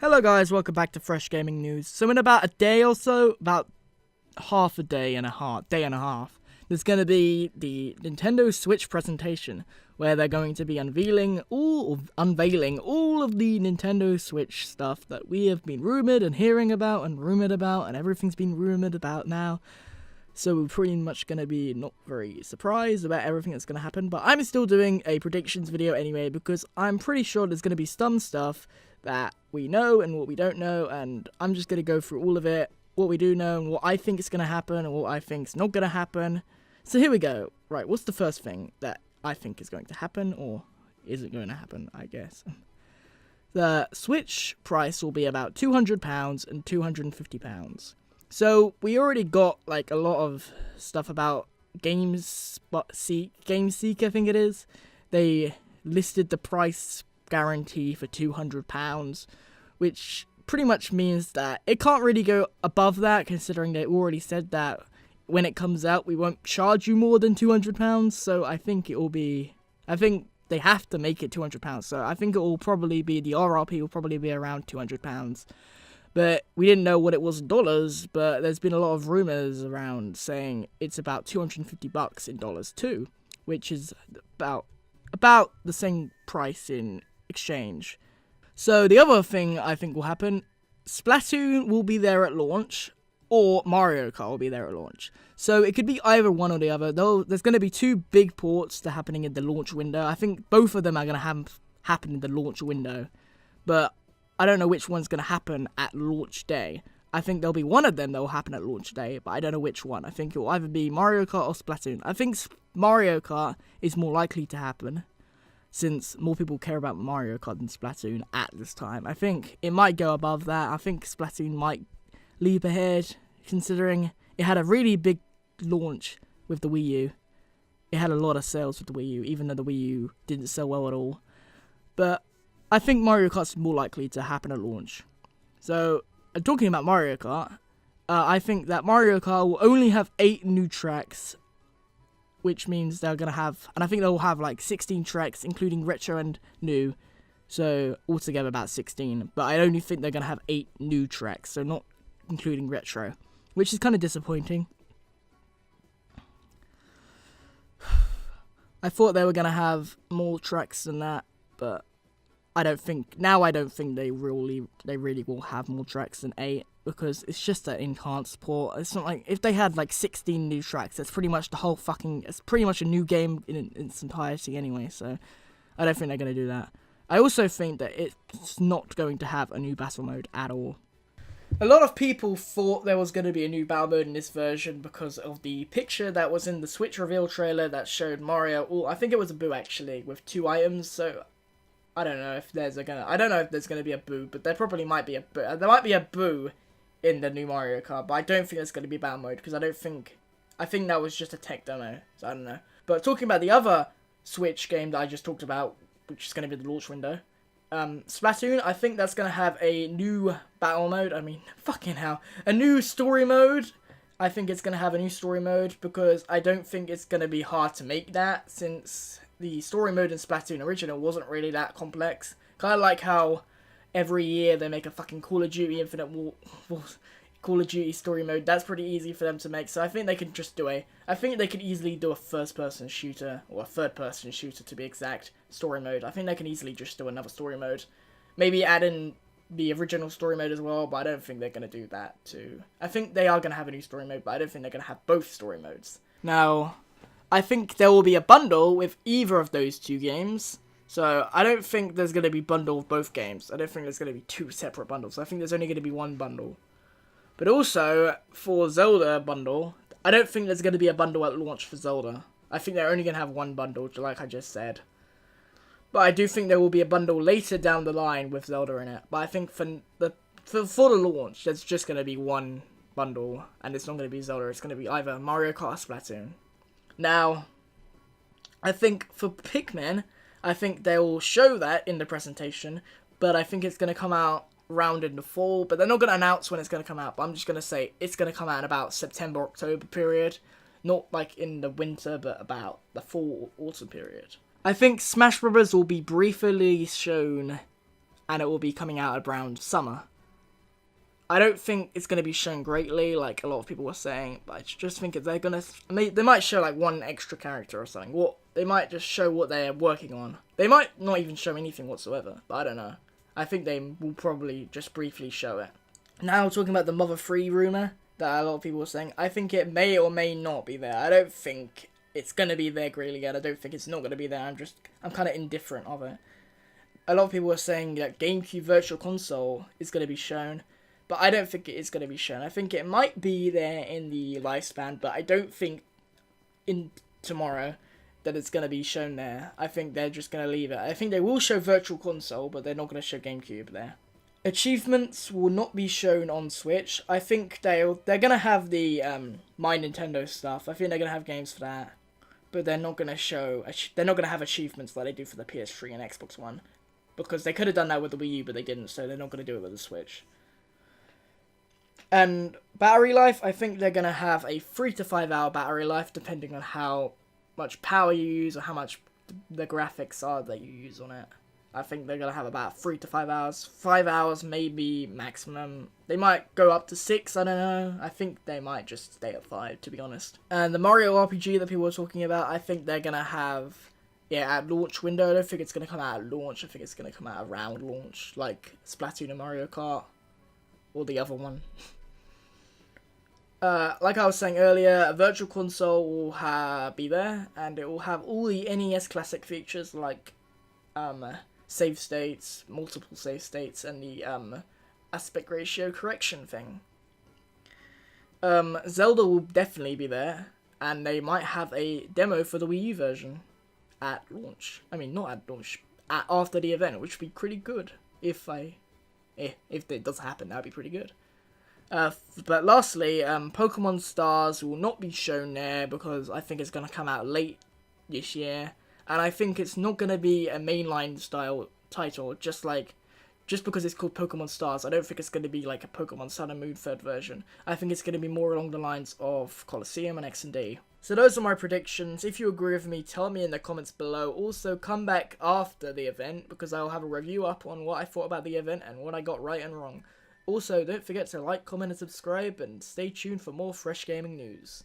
Hello guys, welcome back to Fresh Gaming News. So in about a day or so, about half a day and a half, there's going to be the Nintendo Switch presentation, where they're going to be unveiling all of the Nintendo Switch stuff that we have been rumoured and hearing about and everything's been rumoured about now. So we're pretty much going to be not very surprised about everything that's going to happen, but I'm still doing a predictions video anyway, because I'm pretty sure there's going to be some stuff that we know and what we don't know, and I'm just going to go through all of it, what we do know and what I think is going to happen and what I think is not going to happen. So here we go. Right, what's the first thing that I think is going to happen, or isn't going to happen, I guess? The Switch price will be about £200 and £250. So we already got like a lot of stuff about GameSeek, I think it is. They listed the price guarantee for £200, which pretty much means that it can't really go above that, considering they already said that when it comes out we won't charge you more than £200. So I think they have to make it £200. So I think it will probably be, the RRP will probably be around £200. But we didn't know what it was in dollars, but there's been a lot of rumors around saying it's about $250 in dollars too, which is about the same price in exchange. So the other thing I think will happen, Splatoon will be there at launch, or Mario Kart will be there at launch. So it could be either one or the other. Though there's going to be two big ports that are happening in the launch window. I think both of them are going to happen in the launch window, but I don't know which one's going to happen at launch day. I think there'll be one of them that will happen at launch day, but I don't know which one. I think it will either be Mario Kart or Splatoon. I think Mario Kart is more likely to happen, since more people care about Mario Kart than Splatoon at this time. I think it might go above that. I think Splatoon might leap ahead, considering it had a really big launch with the Wii U. It had a lot of sales with the Wii U, even though the Wii U didn't sell well at all. But I think Mario Kart's more likely to happen at launch. So, talking about Mario Kart, I think that Mario Kart will only have 8 new tracks, which means they're going to have, and I think they'll have like 16 tracks, including retro and new, so altogether about 16, but I only think they're going to have 8 new tracks, so not including retro, which is kind of disappointing. I thought they were going to have more tracks than that, but I don't think they really will have more tracks than 8, because it's just an enhanced port. It's not like, if they had like 16 new tracks, that's pretty much it's pretty much a new game in its entirety anyway, so I don't think they're going to do that. I also think that it's not going to have a new battle mode at all. A lot of people thought there was going to be a new battle mode in this version because of the picture that was in the Switch reveal trailer that showed Mario, I think it was a Boo actually, with 2 items, so I don't know if there's gonna be a Boo, but there probably might be a Boo. There might be a Boo in the new Mario Kart, but I don't think there's gonna be battle mode, because I think that was just a tech demo, so I don't know. But talking about the other Switch game that I just talked about, which is gonna be the launch window, Splatoon, I think that's gonna have a new battle mode. A new story mode. I think it's gonna have a new story mode, because I don't think it's gonna be hard to make that, since the story mode in Splatoon original wasn't really that complex. Kind of like how every year they make a fucking Call of Duty Infinite Call of Duty story mode. That's pretty easy for them to make, so I think they could just I think they could easily do a first-person shooter, or a third-person shooter to be exact, story mode. I think they can easily just do another story mode. Maybe add in the original story mode as well, but I don't think they're going to do that too. I think they are going to have a new story mode, but I don't think they're going to have both story modes. Now, I think there will be a bundle with either of those 2 games. So I don't think there's going to be a bundle of both games. I don't think there's going to be 2 separate bundles. I think there's only going to be 1 bundle. But also, for Zelda bundle, I don't think there's going to be a bundle at launch for Zelda. I think they're only going to have 1 bundle, like I just said. But I do think there will be a bundle later down the line with Zelda in it. But I think for the launch, there's just going to be 1 bundle. And it's not going to be Zelda. It's going to be either Mario Kart or Splatoon. Now, I think for Pikmin, I think they will show that in the presentation, but I think it's going to come out around in the fall, but they're not going to announce when it's going to come out, but I'm just going to say it's going to come out in about September, October period, not like in the winter, but about the fall, autumn period. I think Smash Bros. Will be briefly shown and it will be coming out around summer. I don't think it's going to be shown greatly, like a lot of people were saying, but I just think they're going to... They might show, like, one extra character or something. They might just show what they're working on. They might not even show anything whatsoever, but I don't know. I think they will probably just briefly show it. Now, talking about the Mother 3 rumour that a lot of people were saying, I think it may or may not be there. I don't think it's going to be there greatly yet. I don't think it's not going to be there. I'm kind of indifferent of it. A lot of people were saying that GameCube Virtual Console is going to be shown, but I don't think it is going to be shown. I think it might be there in the lifespan, but I don't think in tomorrow that it's going to be shown there. I think they're just going to leave it. I think they will show Virtual Console, but they're not going to show GameCube there. Achievements will not be shown on Switch. I think they're going to have the My Nintendo stuff. I think they're going to have games for that, but they're not going to show. They're not going to have achievements like they do for the PS3 and Xbox One, because they could have done that with the Wii U, but they didn't. So they're not going to do it with the Switch. And battery life, I think they're going to have a 3 to 5 hour battery life, depending on how much power you use or how much the graphics are that you use on it. I think they're going to have about 3 to 5 hours. 5 hours maybe maximum. They might go up to 6, I don't know. I think they might just stay at 5, to be honest. And the Mario RPG that people were talking about, I think they're going to have, at launch window. I don't think it's going to come out at launch. I think it's going to come out around launch, like Splatoon and Mario Kart, or the other one. Like I was saying earlier, a Virtual Console will be there, and it will have all the NES Classic features like save states, multiple save states, and the aspect ratio correction thing. Zelda will definitely be there, and they might have a demo for the Wii U version at launch. I mean, not at launch, after the event, which would be pretty good. If it does happen, that'd be pretty good. But lastly, Pokemon Stars will not be shown there because I think it's going to come out late this year. And I think it's not going to be a mainline style title, just because it's called Pokemon Stars. I don't think it's going to be like a Pokemon Sun and Moon 3rd version. I think it's going to be more along the lines of Colosseum and X and D. So those are my predictions. If you agree with me, tell me in the comments below. Also, come back after the event, because I'll have a review up on what I thought about the event and what I got right and wrong. Also, don't forget to like, comment, and subscribe, and stay tuned for more fresh gaming news.